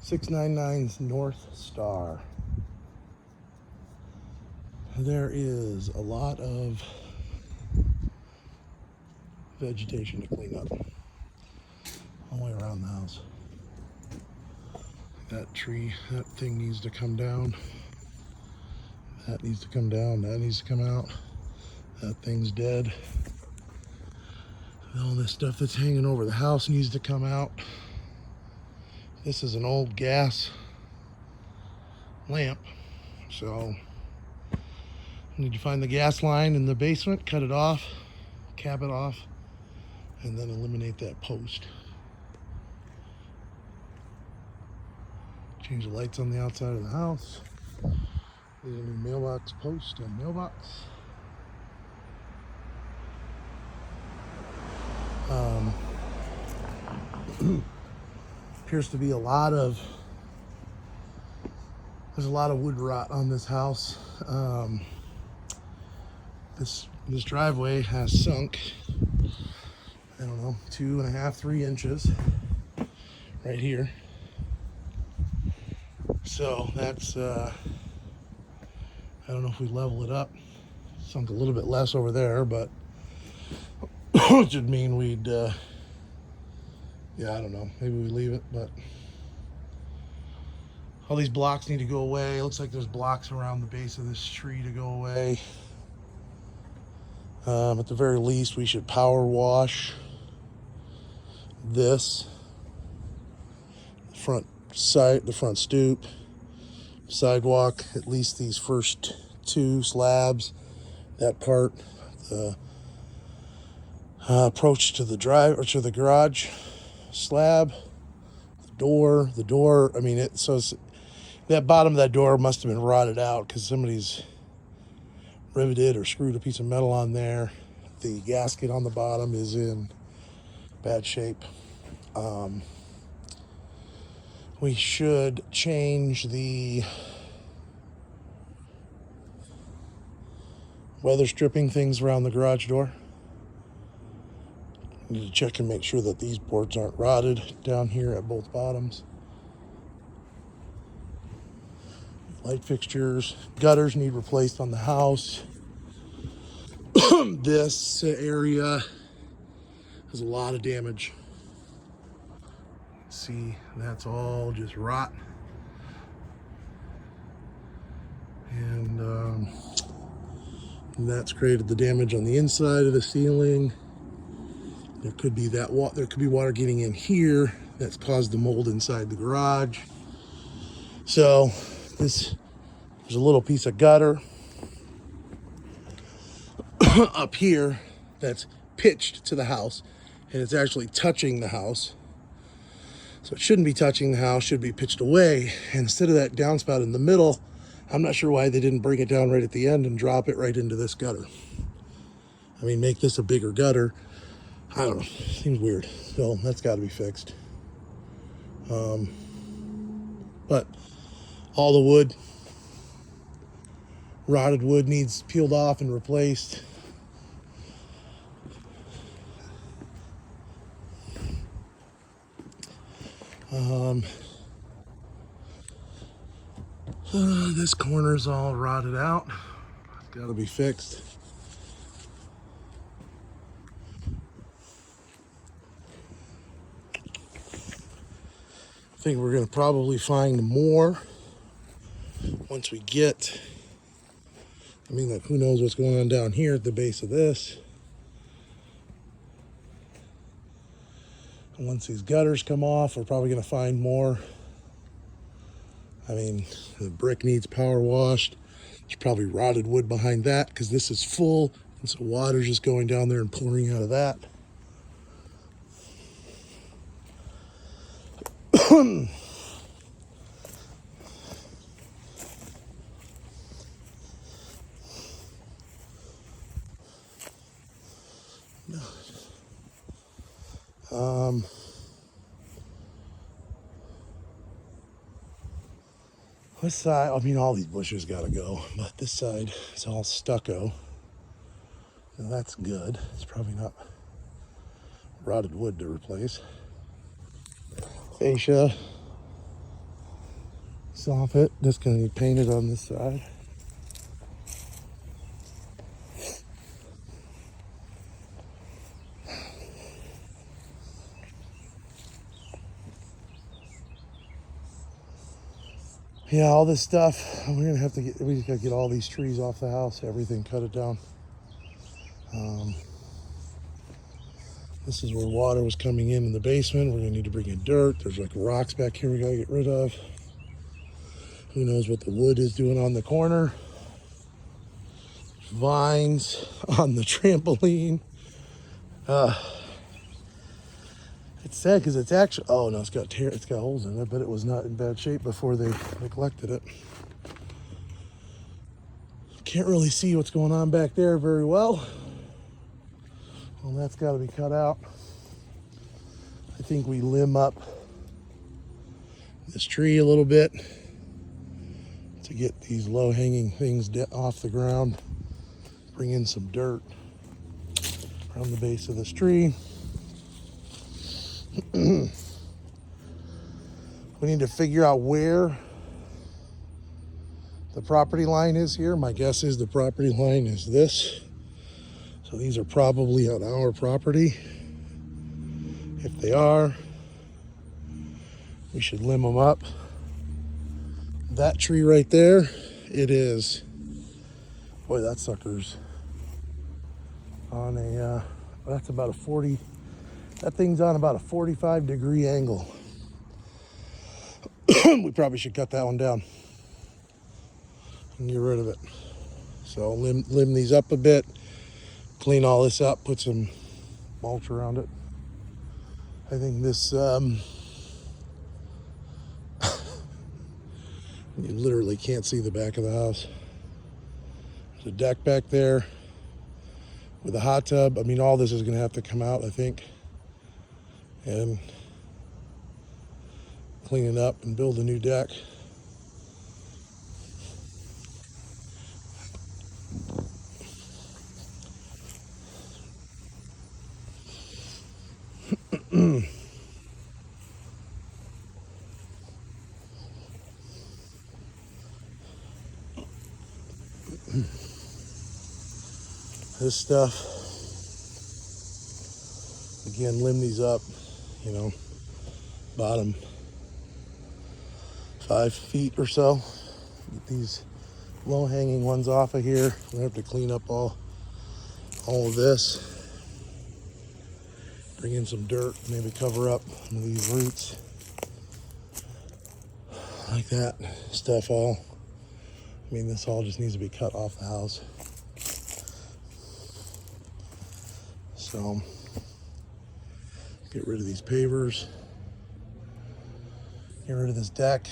699's North Star. There is a lot of vegetation to clean up all the way around the house. That tree, that thing needs to come down. That needs to come down. That needs to come out. That thing's dead. All this stuff that's hanging over the house needs to come out. This is an old gas lamp, so I need to find the gas line in the basement, cut it off, cap it off, and then eliminate that post. Change the lights on the outside of the house. There's a new mailbox post and mailbox. Appears to be there's a lot of wood rot on this house. This driveway has sunk, I don't know, 2.5, 3 inches right here. So that's, I don't know if we level it up, sunk a little bit less over there, but which would mean we'd, yeah, I don't know, maybe we leave it, but all these blocks need to go away. It looks like there's blocks around the base of this tree to go away. At the very least, we should power wash this front the front stoop, sidewalk, at least these first 2 slabs, that part, the approach to the garage slab, the door. I mean, that bottom of that door must have been rotted out because somebody's riveted or screwed a piece of metal on there. The gasket on the bottom is in bad shape. We should change the weather stripping things around the garage door. Need to check and make sure that these boards aren't rotted down here at both bottoms. Light fixtures, gutters need replaced on the house. This area has a lot of damage. See, that's all just rot. And that's created the damage on the inside of the ceiling. There could be water getting in here that's caused the mold inside the garage. So there's a little piece of gutter up here that's pitched to the house, and it's actually touching the house. So it shouldn't be touching the house, should be pitched away. And instead of that downspout in the middle, I'm not sure why they didn't bring it down right at the end and drop it right into this gutter. I mean, make this a bigger gutter. I don't know, seems weird. So that's got to be fixed. But all the wood, rotted wood, needs peeled off and replaced. This corner's all rotted out. It's got to be fixed. I think we're going to probably find more once we get, I mean, like, who knows what's going on down here at the base of this. And once these gutters come off, we're probably going to find more. I mean, the brick needs power washed. There's probably rotted wood behind that because this is full, and so water's just going down there and pouring out of that. This side, I mean, all these bushes gotta go, but this side is all stucco. Now that's good. It's probably not rotted wood to replace. Fascia. this off it. That's going to be painted on this side. Yeah, all this stuff, we just gotta get all these trees off the house, everything, cut it down. This is where water was coming in the basement. We're gonna need to bring in dirt. There's like rocks back here we gotta get rid of. Who knows what the wood is doing on the corner. Vines on the trampoline. It's sad because it's actually, oh no, it's got holes in it, but it was not in bad shape before they neglected it. Can't really see what's going on back there very well. Well, that's got to be cut out. I think we limb up this tree a little bit to get these low-hanging things off the ground. Bring in some dirt around the base of this tree. We need to figure out where the property line is here. My guess is the property line is this. So these are probably on our property. If they are, we should limb them up. That tree right there, it is. Boy, that sucker's on a, that's about a 40, that thing's on about a 45-degree angle. We probably should cut that one down and get rid of it. So limb these up a bit, clean all this up, put some mulch around it. I think this, you literally can't see the back of the house. There's a deck back there with a hot tub. I mean, all this is gonna have to come out, I think, and clean it up and build a new deck. This stuff, again, limb these up, you know, bottom 5 feet or so. Get these low-hanging ones off of here. We have to clean up all of this. Bring in some dirt, maybe cover up some of these roots. Like that stuff all. I mean, this all just needs to be cut off the house. So, get rid of these pavers. Get rid of this deck.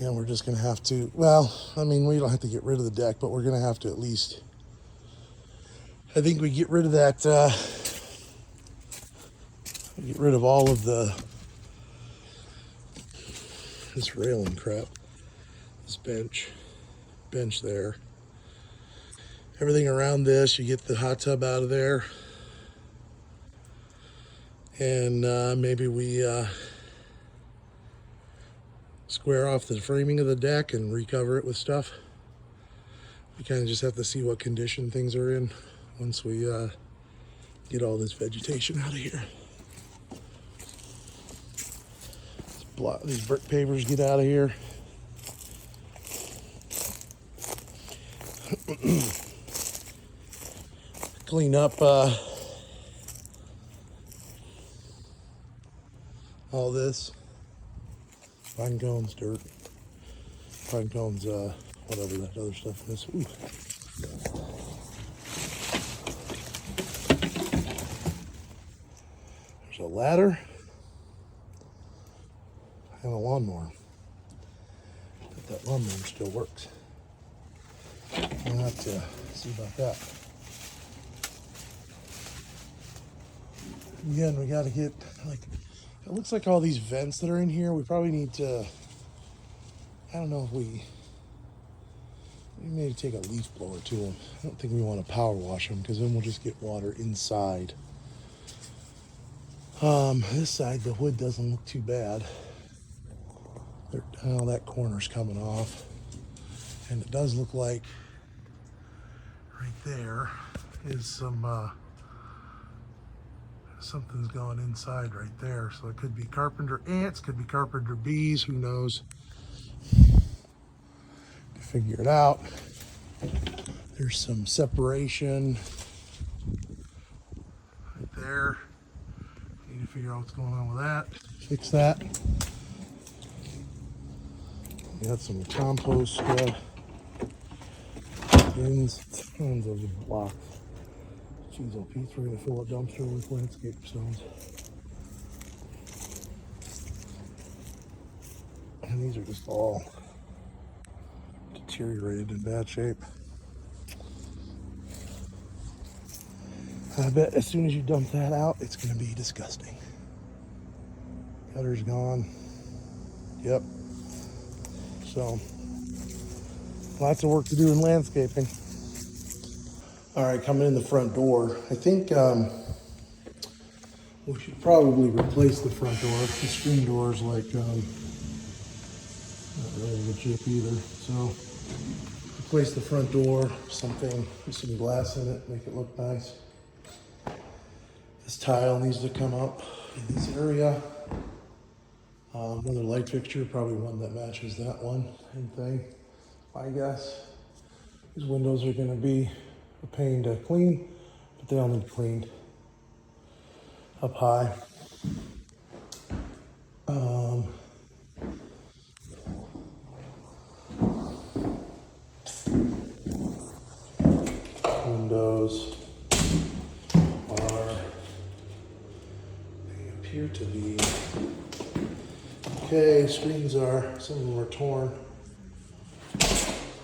And we're just gonna have to, well, I mean, we don't have to get rid of the deck, but we're gonna have to at least, I think we get rid of that, get rid of all of this railing crap, this bench there. Everything around this, you get the hot tub out of there. And maybe we square off the framing of the deck and recover it with stuff. We kind of just have to see what condition things are in once we get all this vegetation out of here. These brick pavers get out of here. Clean up all this. Pine cones, dirt. Pine cones, whatever that other stuff is. Ooh. There's a ladder and a lawnmower. But that lawnmower still works. We'll have to see about that. Again, we got to get, like, it looks like all these vents that are in here, we probably need to, I don't know if we maybe take a leaf blower to them. I don't think we want to power wash them because then we'll just get water inside. This side, the wood doesn't look too bad. Oh, that corner's coming off. And it does look like right there is something's going inside right there. So it could be carpenter ants, could be carpenter bees, who knows? To figure it out. There's some separation right there. Need to figure out what's going on with that. Fix that. We got some compost bins, tons of blocks. Jeez, oh Pete, we're gonna fill a dumpster with landscape stones. And these are just all deteriorated in bad shape. I bet as soon as you dump that out, it's gonna be disgusting. Gutter's gone. Yep. So, lots of work to do in landscaping. All right, coming in the front door. I think we should probably replace the front door. The screen door is like not really legit either. So, replace the front door, something with some glass in it, make it look nice. This tile needs to come up in this area. Another light fixture, probably one that matches that one. Same thing, I guess. These windows are gonna be a pain to clean, but they all need cleaned up high. Windows are, they appear to be okay. Screens are, some of them are torn.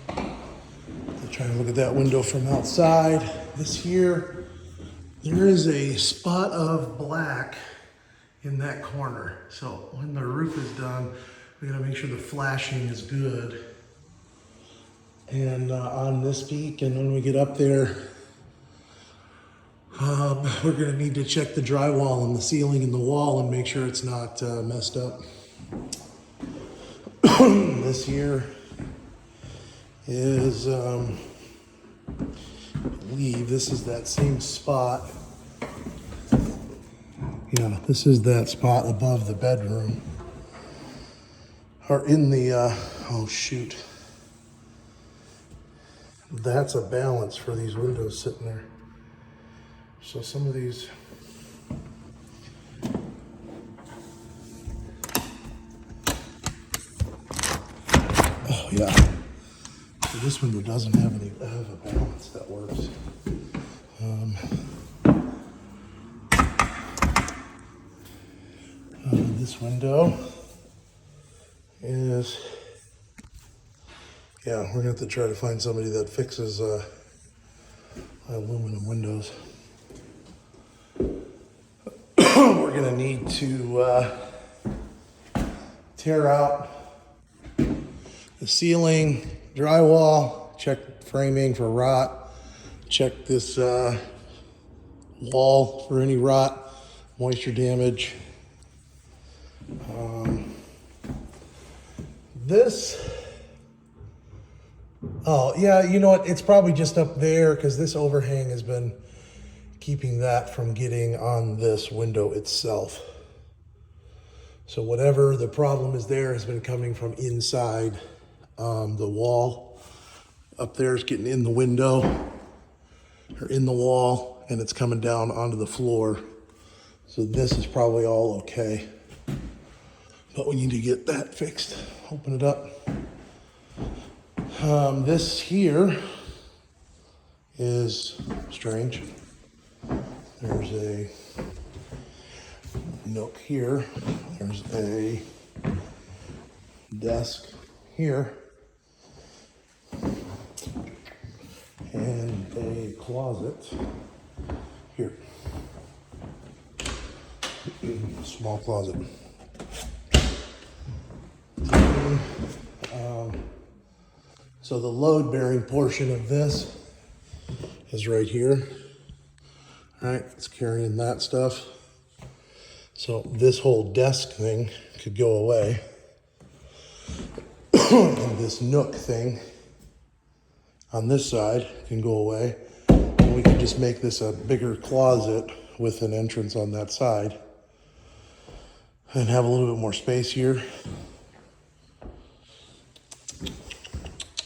I'm trying to look at that window from outside. This here, there is a spot of black in that corner. So when the roof is done, we gotta make sure the flashing is good. And on this peak, and when we get up there, we're gonna need to check the drywall and the ceiling and the wall and make sure it's not messed up. This here is, I believe this is that same spot. Yeah, this is that spot above the bedroom. Or in the, oh shoot. That's a balance for these windows sitting there. So some of these, oh yeah. So this window doesn't have a balance that works. This window is, yeah, we're gonna have to try to find somebody that fixes aluminum windows. We're gonna need to tear out the ceiling, drywall, check framing for rot, check this wall for any rot, moisture damage. This, oh yeah, you know what, it's probably just up there because this overhang has been keeping that from getting on this window itself. So whatever the problem is there has been coming from inside the wall. Up there is getting in the window or in the wall, and it's coming down onto the floor. So this is probably all okay. But we need to get that fixed. Open it up. This here is strange. There's a nook here. There's a desk here. And a closet here. Small closet. So the load-bearing portion of this is right here. All right, it's carrying that stuff. So this whole desk thing could go away. And this nook thing on this side can go away. And we can just make this a bigger closet with an entrance on that side and have a little bit more space here.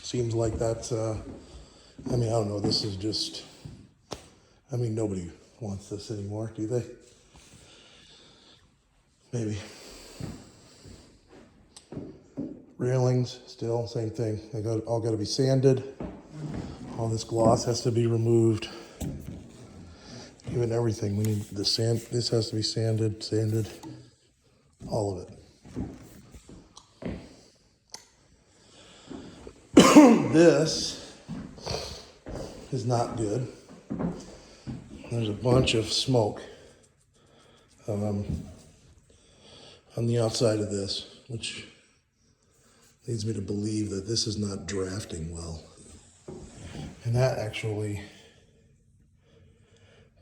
Seems like that's, I mean, I don't know, this is just, I mean, nobody wants this anymore, do they? Maybe. Railings, still, same thing. They all got to be sanded. All this gloss has to be removed. Even everything, we need the sand, this has to be sanded, all of it. This is not good. There's a bunch of smoke on the outside of this, which leads me to believe that this is not drafting well. And that actually,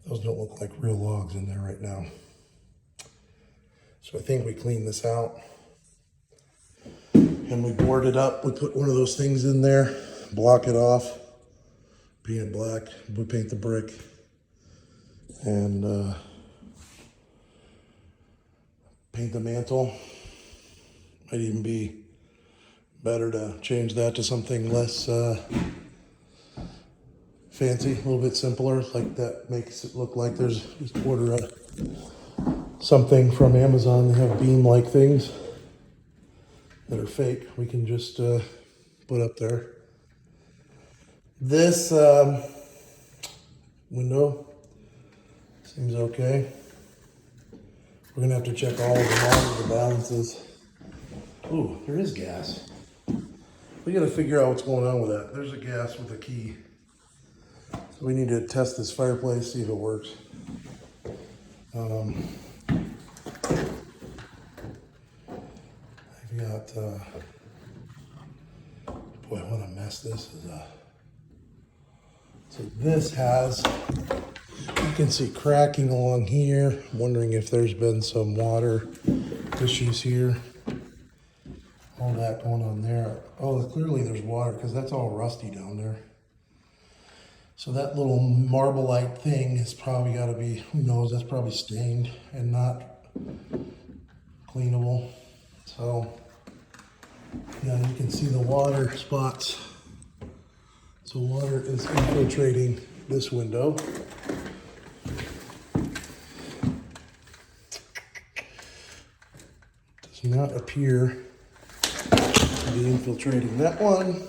those don't look like real logs in there right now. So I think we clean this out and we board it up. We put one of those things in there, block it off, paint it black, we paint the brick, and paint the mantle. Might even be better to change that to something less fancy, a little bit simpler, like that makes it look like there's just order something from Amazon. They have beam-like things that are fake. We can just put up there. This window seems okay. We're gonna have to check all of the balances. Ooh, there is gas. We gotta figure out what's going on with that. There's a gas with a key. So we need to test this fireplace, see if it works. I've got, boy, what a mess this is. So this has, you can see cracking along here. I'm wondering if there's been some water issues here. All that going on there. Oh, clearly there's water because that's all rusty down there. So that little marble-like thing has probably got to be, who knows, that's probably stained and not cleanable. So, yeah, you can see the water spots. So water is infiltrating this window. Does not appear to be infiltrating that one.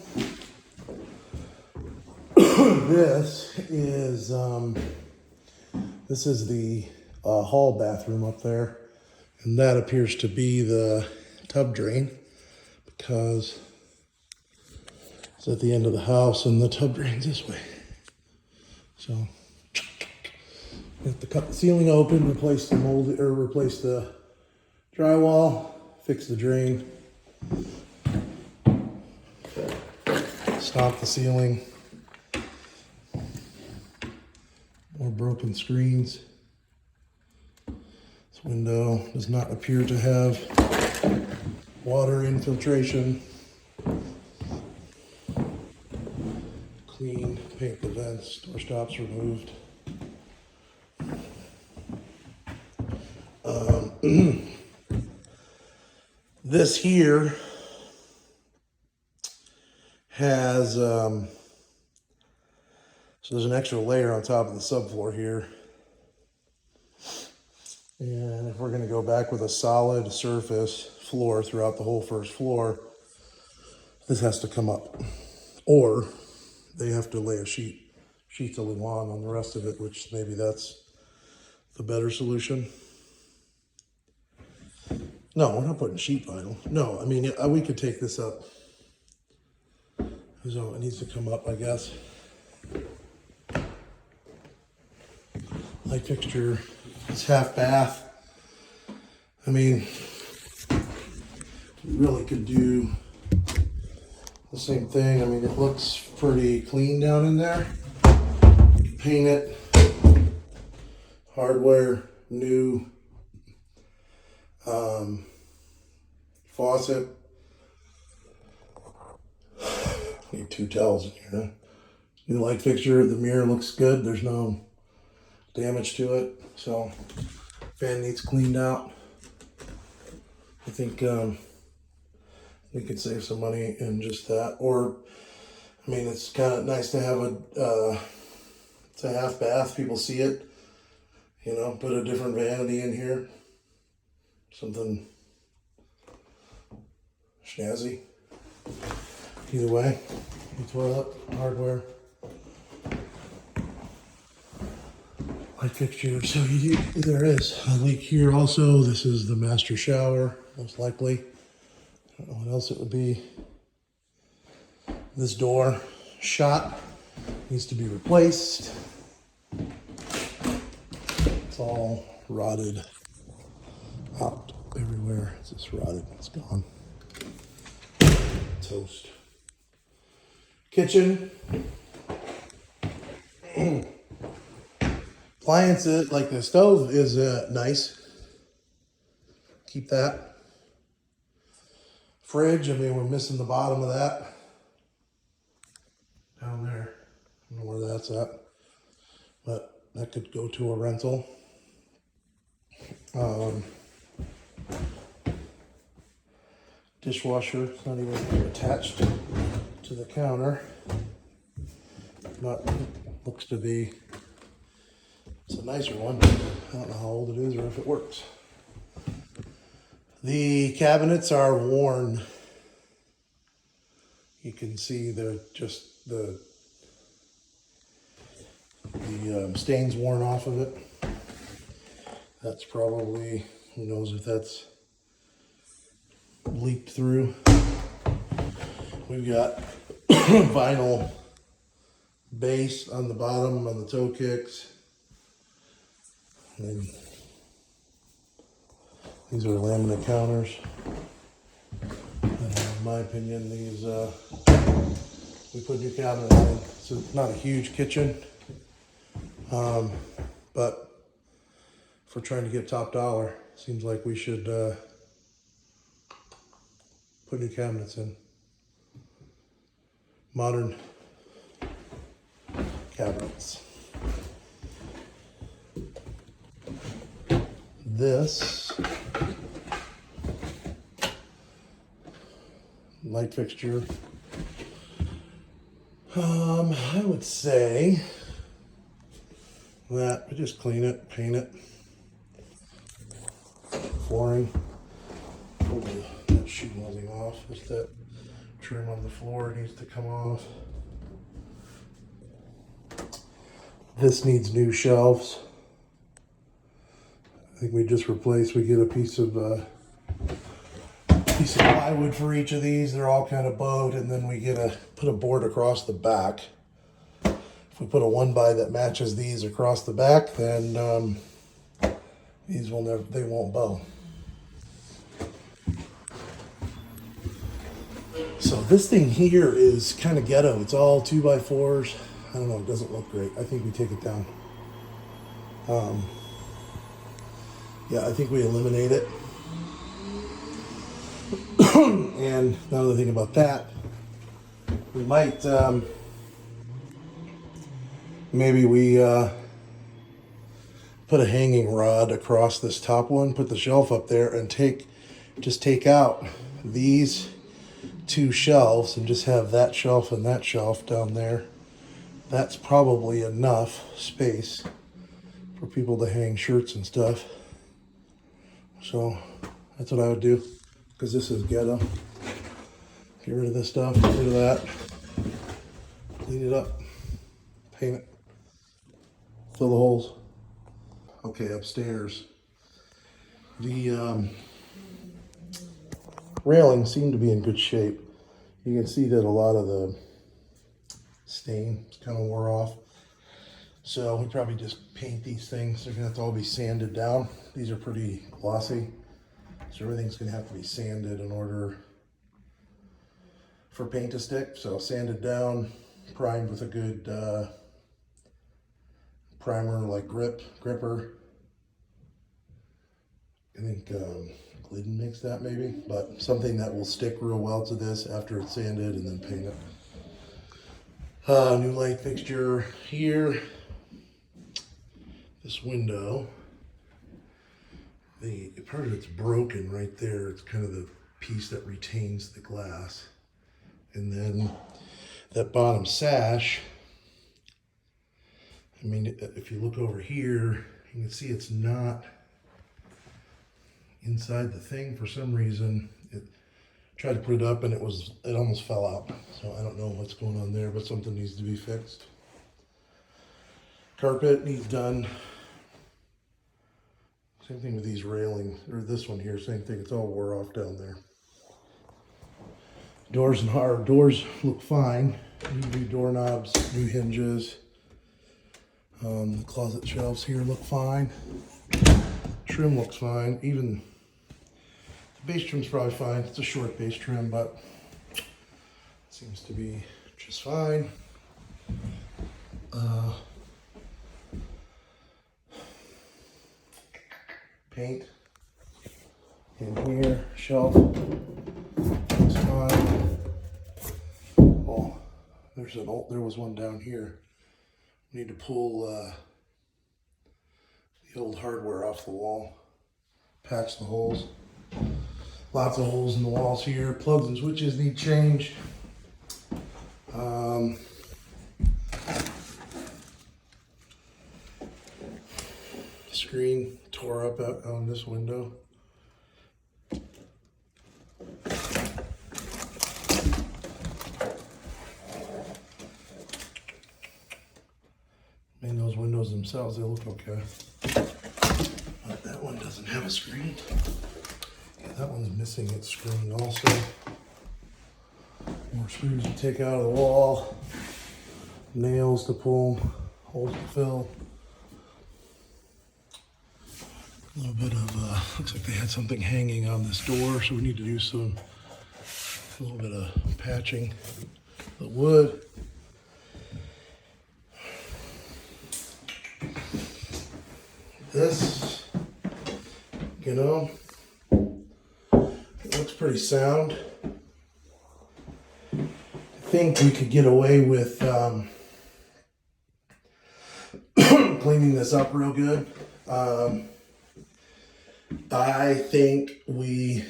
This is the hall bathroom up there, and that appears to be the tub drain because it's at the end of the house and the tub drains this way. So we have to cut the ceiling open, replace the mold, or replace the drywall, fix the drain, stop the ceiling. More broken screens. This window does not appear to have water infiltration. Clean, paint the vents, door stops removed. This here has so there's an extra layer on top of the subfloor here. And if we're gonna go back with a solid surface floor throughout the whole first floor, this has to come up. Or they have to lay sheets of lawn on the rest of it, which maybe that's the better solution. No, we're not putting sheet vinyl. No, I mean, we could take this up. So it needs to come up, I guess. Light fixture, it's half bath. I mean, you really could do the same thing. I mean, it looks pretty clean down in there. You paint it, hardware, new, faucet, Need two towels in here. New light fixture, the mirror looks good. There's no damage to it. So fan needs cleaned out. I think we could save some money in just that. Or, I mean, it's kind of nice to have it's a half bath. People see it. You know, put a different vanity in here. Something snazzy. Either way, toilet, hardware, light fixture. So there is a leak here also. This is the master shower, most likely. I don't know what else it would be. This door shot needs to be replaced. It's all rotted out everywhere. It's just rotted. It's gone. Toast. Kitchen. Appliances, like the stove is nice. Keep that. Fridge, I mean, we're missing the bottom of that. Down there. I don't know where that's at. But that could go to a rental. Dishwasher, it's not even attached to the counter. But looks to be, it's a nicer one. I don't know how old it is or if it works. The cabinets are worn. You can see the stains worn off of it. That's probably, who knows if that's leaked through. We've got vinyl base on the bottom on the toe kicks. And these are laminate counters. And in my opinion, these we put new cabinets in. It's not a huge kitchen, but if we're trying to get top dollar, seems like we should put new cabinets in. Modern cabinets. This light fixture, I would say that we just clean it, paint it. Flooring. Oh, that shoe wasn't off. Just that trim on the floor needs to come off. This needs new shelves. I think we just replace. We get a piece of plywood for each of these. They're all kind of bowed, and then we put a board across the back. If we put a 1x that matches these across the back, then these they won't bow. So this thing here is kind of ghetto. It's all 2x4s. I don't know, it doesn't look great. I think we take it down. Yeah, I think we eliminate it. And now that I think about that, we might, maybe we put a hanging rod across this top one, put the shelf up there, and just take out these two shelves and just have that shelf and that shelf down there. That's probably enough space for people to hang shirts and stuff. So that's what I would do, because this is ghetto. Get rid of this stuff, get rid of that, clean it up, paint it, fill the holes. Okay, upstairs. The railings seem to be in good shape. You can see that a lot of the stain kind of wore off. So we probably just paint these things. They're gonna have to all be sanded down. These are pretty glossy. So everything's gonna have to be sanded in order for paint to stick. So sanded down, primed with a good primer like gripper. I think Glidden makes that maybe, but something that will stick real well to this after it's sanded, and then paint it. New light fixture here. This window, the part of it's broken right there. It's kind of the piece that retains the glass. And then that bottom sash, I mean, if you look over here, you can see it's not inside the thing for some reason. It tried to put it up and it almost fell out. So I don't know what's going on there, but something needs to be fixed. Carpet needs done. Same thing with these railings, or this one here, same thing. It's all wore off down there. Doors look fine. New doorknobs, new hinges. The closet shelves here look fine. Trim looks fine. Even the base trim's probably fine. It's a short base trim, but it seems to be just fine. Paint in here, shelf looks fine. Oh, there was one down here. Need to pull the old hardware off the wall, patch the holes. Lots of holes in the walls here. Plugs and switches need changed. Screen tore up out on this window. I mean, those windows themselves, they look okay. But that one doesn't have a screen. Yeah, that one's missing its screen also. More screws to take out of the wall. Nails to pull, holes to fill. A little bit of, looks like they had something hanging on this door, so we need to do a little bit of patching the wood. This, you know, it looks pretty sound. I think we could get away with cleaning this up real good. I think we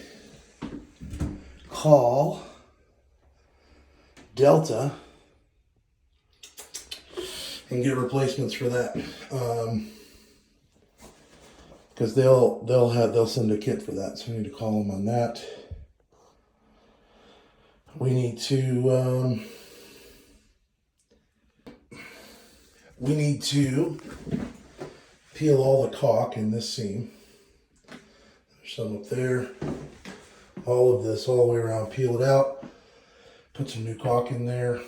call Delta and get replacements for that. Because they'll send a kit for that, so we need to call them on that. We need to peel all the caulk in this seam. There's some up there. All of this, all the way around, peel it out. Put some new caulk in there.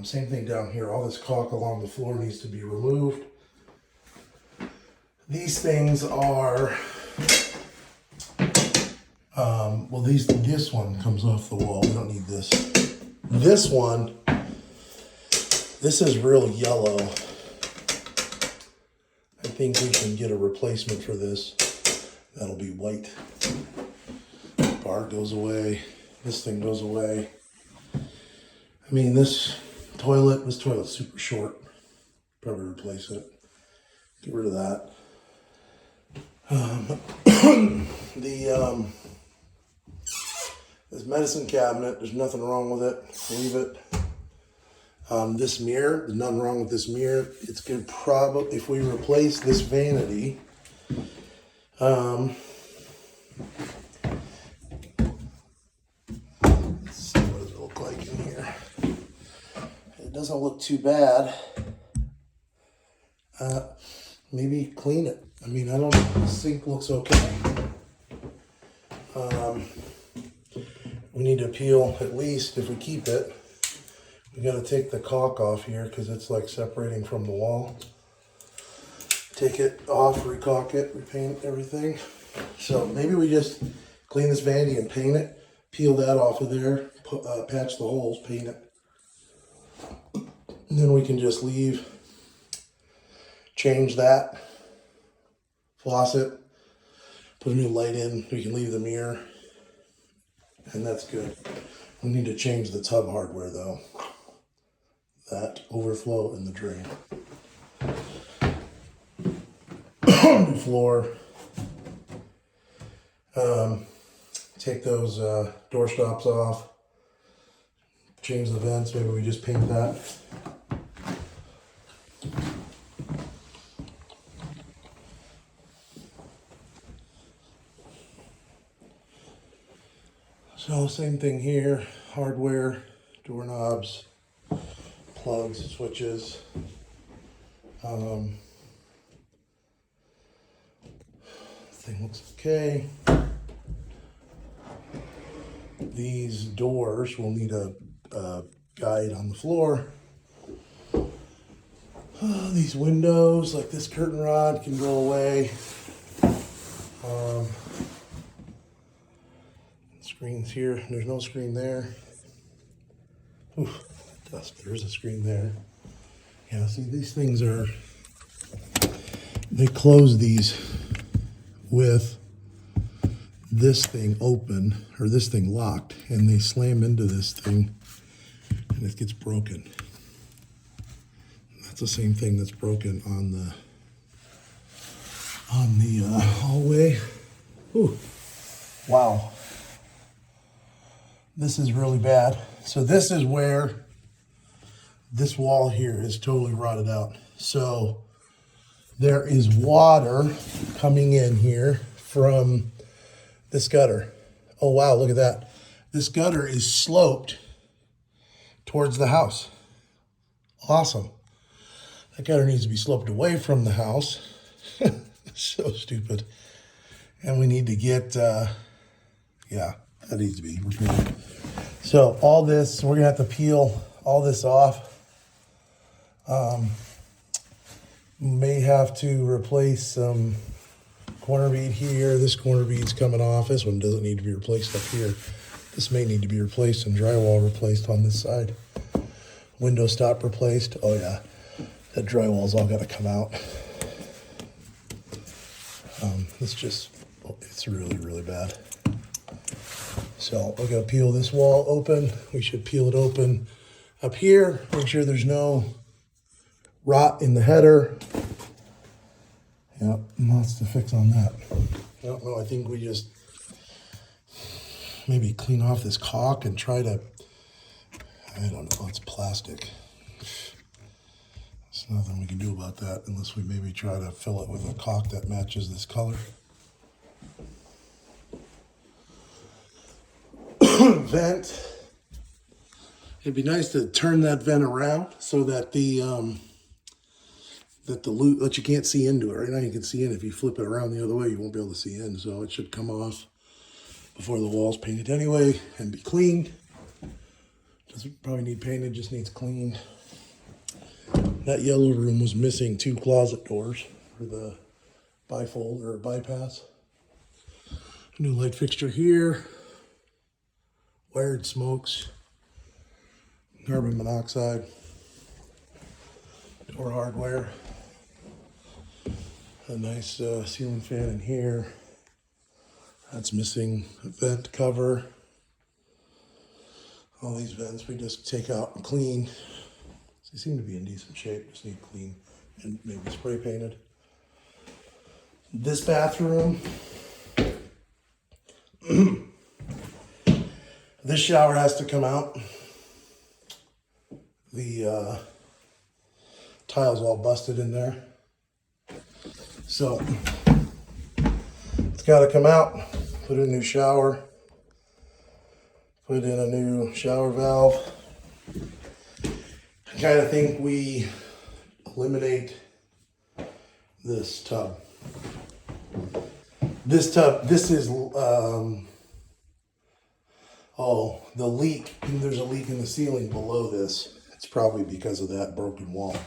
Same thing down here. All this caulk along the floor needs to be removed. These things are, this one comes off the wall. We don't need this. This one, this is real yellow. I think we can get a replacement for this. That'll be white. Bar goes away. This thing goes away. I mean, this toilet's super short. Probably replace it. Get rid of that. This medicine cabinet, there's nothing wrong with it. Leave it. This mirror, there's nothing wrong with this mirror. It's good. Probably if we replace this vanity, let's see what does it look like in here. It doesn't look too bad. Maybe clean it. I mean, I don't know. The sink looks okay. We need to peel, at least if we keep it, we got to take the caulk off here because it's like separating from the wall. Take it off, recaulk it, repaint everything. So maybe we just clean this vanity and paint it, peel that off of there, patch the holes, paint it. And then we can just leave, change that, floss it, put a new light in. We can leave the mirror, and that's good. We need to change the tub hardware though. that overflow in the drain. New floor. Take those door stops off. Change the vents. Maybe we just paint that. So same thing here. Hardware, doorknobs, plugs, switches. Thing looks okay. These doors will need a guide on the floor. These windows, like this curtain rod, can go away. Screens here. There's no screen there. Oof, dust. There's a screen there. Yeah, see, these things are, they close these with this thing open, or this thing locked, and they slam into this thing and it gets broken. That's the same thing that's broken on the hallway. Ooh. Wow. This is really bad. So this is where this wall here is totally rotted out. So there is water coming in here from this gutter. Oh wow, look at that. This gutter is sloped towards the house. Awesome. That gutter needs to be sloped away from the house. So stupid. And we need to get, yeah, that needs to be repaired. So all this, we're gonna have to peel all this off. May have to replace some corner bead here. This corner bead's coming off. This one doesn't need to be replaced up here. This may need to be replaced and drywall replaced on this side. Window stop replaced. Oh yeah, that drywall's all gotta come out. It's really, really bad. So we're gonna peel this wall open. We should peel it open up here. Make sure there's no rot in the header. Yep, lots to fix on that. I don't know, I think we just maybe clean off this caulk and try to, I don't know, it's plastic. There's nothing we can do about that unless we maybe try to fill it with a caulk that matches this color. Vent. It'd be nice to turn that vent around so that the loop that you can't see into it. Right now you can see in. If you flip it around the other way, you won't be able to see in. So it should come off before the wall's painted anyway and be cleaned. Doesn't probably need painted, just needs cleaned. That yellow room was missing 2 closet doors for the bifold or bypass. New light fixture here. Wired smokes. Carbon monoxide. Door hardware. A nice ceiling fan in here. That's missing a vent cover. All these vents we just take out and clean. They seem to be in decent shape, just need clean and maybe spray painted. This bathroom, this shower has to come out. The tile's all busted in there. So it's got to come out, put in a new shower, put in a new shower valve. I kind of think we eliminate this tub. This is, oh, the leak, there's a leak in the ceiling below this. It's probably because of that broken wall.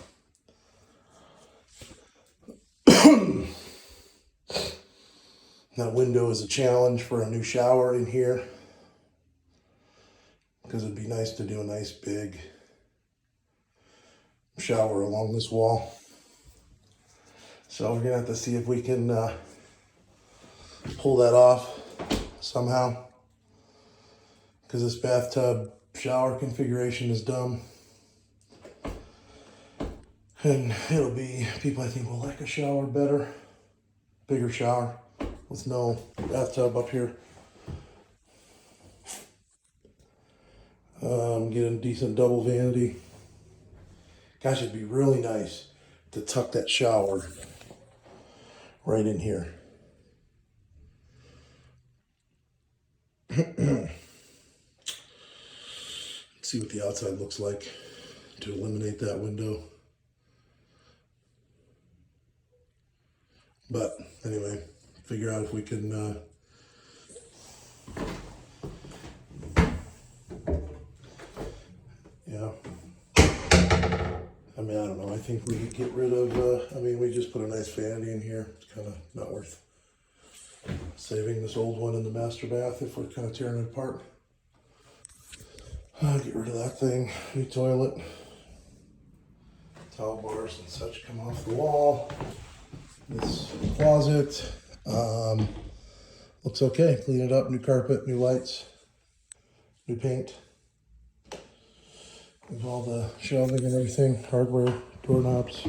That window is a challenge for a new shower in here, because it'd be nice to do a nice big shower along this wall. So we're gonna have to see if we can pull that off somehow, because this bathtub shower configuration is dumb. And it'll be, people I think will like a shower better, bigger shower with no bathtub up here. Get a decent double vanity. Gosh, it'd be really nice to tuck that shower right in here. See what the outside looks like to eliminate that window. But anyway, figure out if we can yeah. I mean, I don't know. I think we could get rid of, I mean, we just put a nice vanity in here. It's kind of not worth saving this old one in the master bath if we're kind of tearing it apart. Get rid of that thing. New toilet. Towel bars and such come off the wall. This closet looks okay. Clean it up. New carpet, new lights, new paint. With all the shelving and everything, hardware, doorknobs.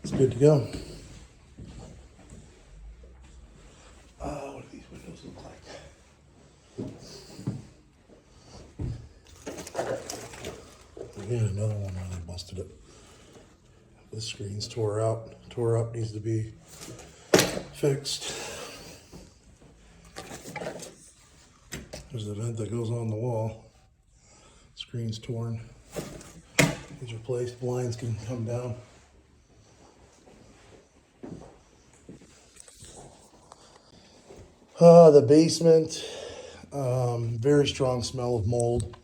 It's good to go. What do these windows look like? Again, another one where they busted it. This screen's tore up, needs to be fixed. There's a vent that goes on the wall. Screen's torn. Needs replaced. Blinds can come down. The basement, very strong smell of mold.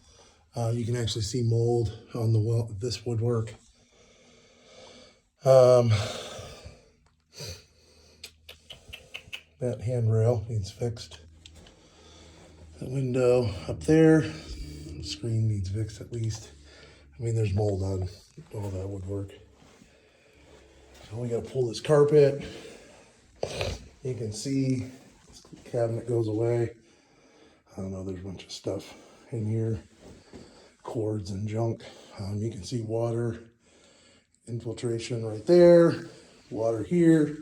You can actually see mold on the wall, this woodwork. That handrail needs fixed. The window up there, the screen needs fixed at least. I mean, there's mold on all that woodwork. So we gotta pull this carpet. You can see this cabinet goes away. I don't know, there's a bunch of stuff in here, cords and junk. You can see water infiltration right there, water here.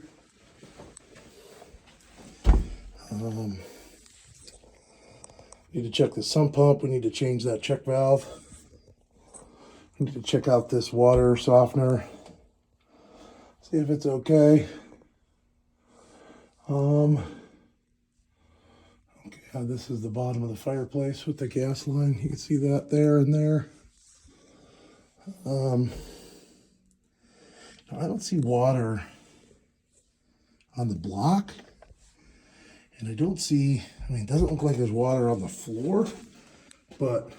Need to check the sump pump. We need to change that check valve. We need to check out this water softener. See if it's okay. Okay, this is the bottom of the fireplace with the gas line. You can see that there and there. I don't see water on the block. And I don't see, I mean, it doesn't look like there's water on the floor, but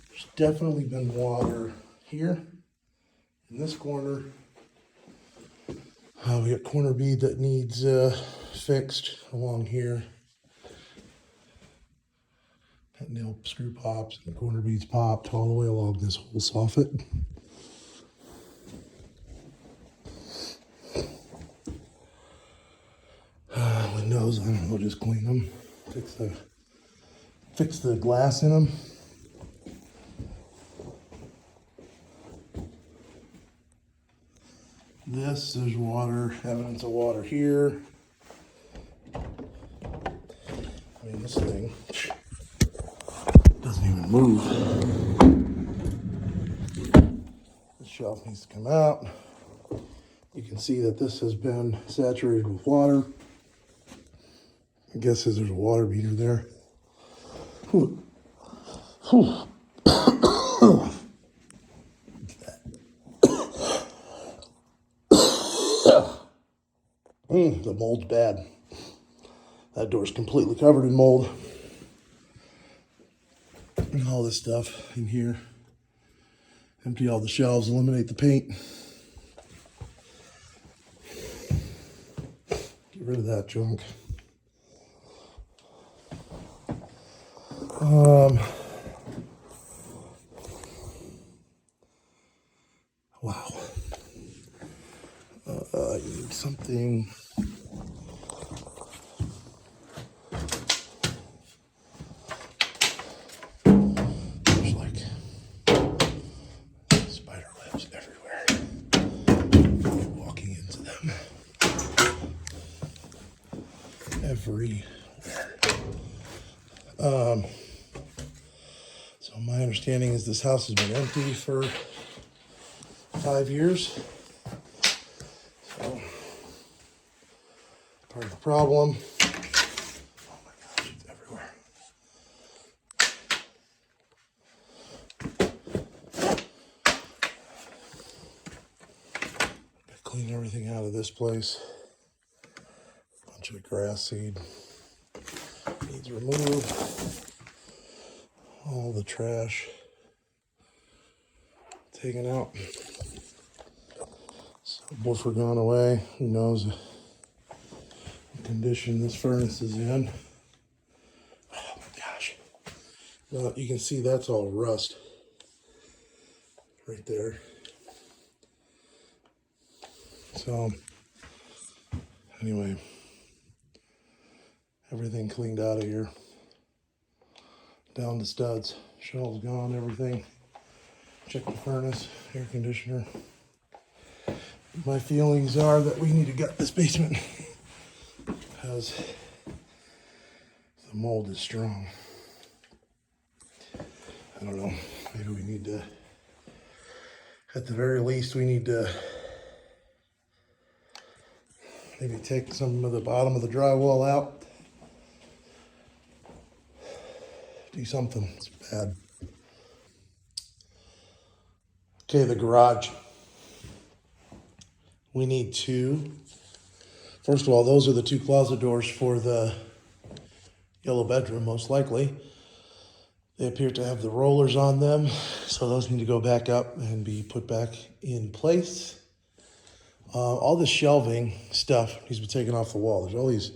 there's definitely been water here in this corner. We got corner bead that needs fixed along here. That nail screw pops and the corner beads popped all the way along this whole soffit. Windows, I don't know, just clean them, fix the glass in them. There's water, evidence of water here. I mean, this thing doesn't even move. This shelf needs to come out. You can see that this has been saturated with water. I guess there's a water meter there. Whew. Whew. The mold's bad. That door's completely covered in mold. And all this stuff in here. Empty all the shelves, eliminate the paint. Get rid of that junk. Wow. You need something. There's like spider webs free. So my understanding is this house has been empty for 5 years. So part of the problem. Oh my gosh, it's everywhere. Gotta clean everything out of this place. Bunch of grass seed needs removed. All the trash taken out. So woofer gone away. Who knows the condition this furnace is in. Oh my gosh. Well, you can see that's all rust right there. So anyway, everything cleaned out of here. Down to studs. Shelves gone, everything. Check the furnace, air conditioner. My feelings are that we need to gut this basement because the mold is strong. I don't know, maybe we need to, at the very least, we need to maybe take some of the bottom of the drywall out. Do something, it's bad. Okay, the garage. We need two. First of all, those are the two closet doors for the yellow bedroom, most likely. They appear to have the rollers on them, so those need to go back up and be put back in place. All the shelving stuff needs to be taken off the wall. There's all these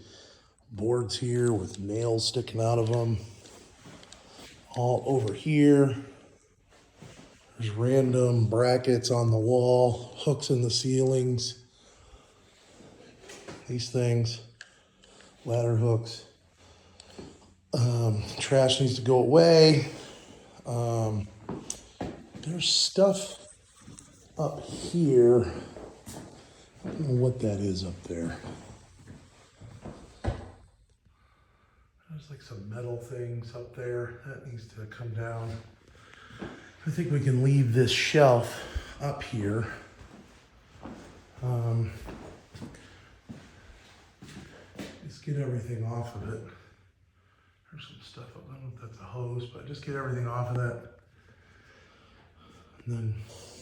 boards here with nails sticking out of them. All over here. There's random brackets on the wall, hooks in the ceilings. These things, ladder hooks. Trash needs to go away. There's stuff up here. I don't know what that is up there. There's like some metal things up there. That needs to come down. I think we can leave this shelf up here. Just get everything off of it. There's some stuff up. I don't know if that's a hose, but just get everything off of that. And then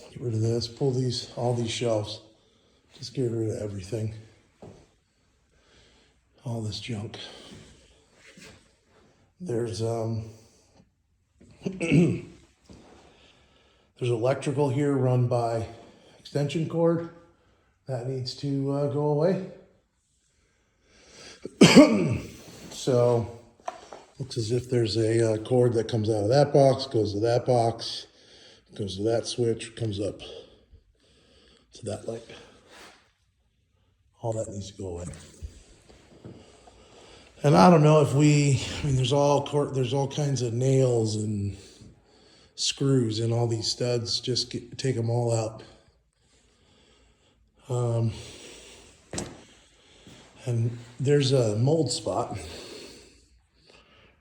get rid of this. Pull all these shelves. Just get rid of everything. All this junk. There's there's electrical here run by extension cord. That needs to go away. So, looks as if there's a cord that comes out of that box, goes to that box, goes to that switch, comes up to that light. All that needs to go away. And I don't know if there's all kinds of nails and screws in all these studs. Just take them all out. And there's a mold spot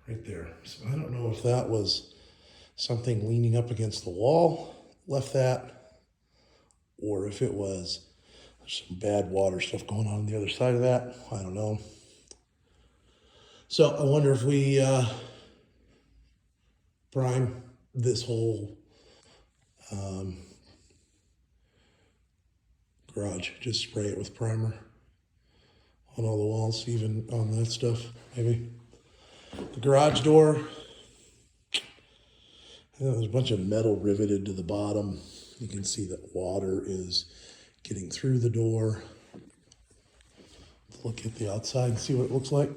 right there. So I don't know if that was something leaning up against the wall, left that, or if it was some bad water stuff going on the other side of that. I don't know. So I wonder if we prime this whole garage. Just spray it with primer on all the walls, even on that stuff, maybe. The garage door, there's a bunch of metal riveted to the bottom. You can see that water is getting through the door. Let's look at the outside and see what it looks like.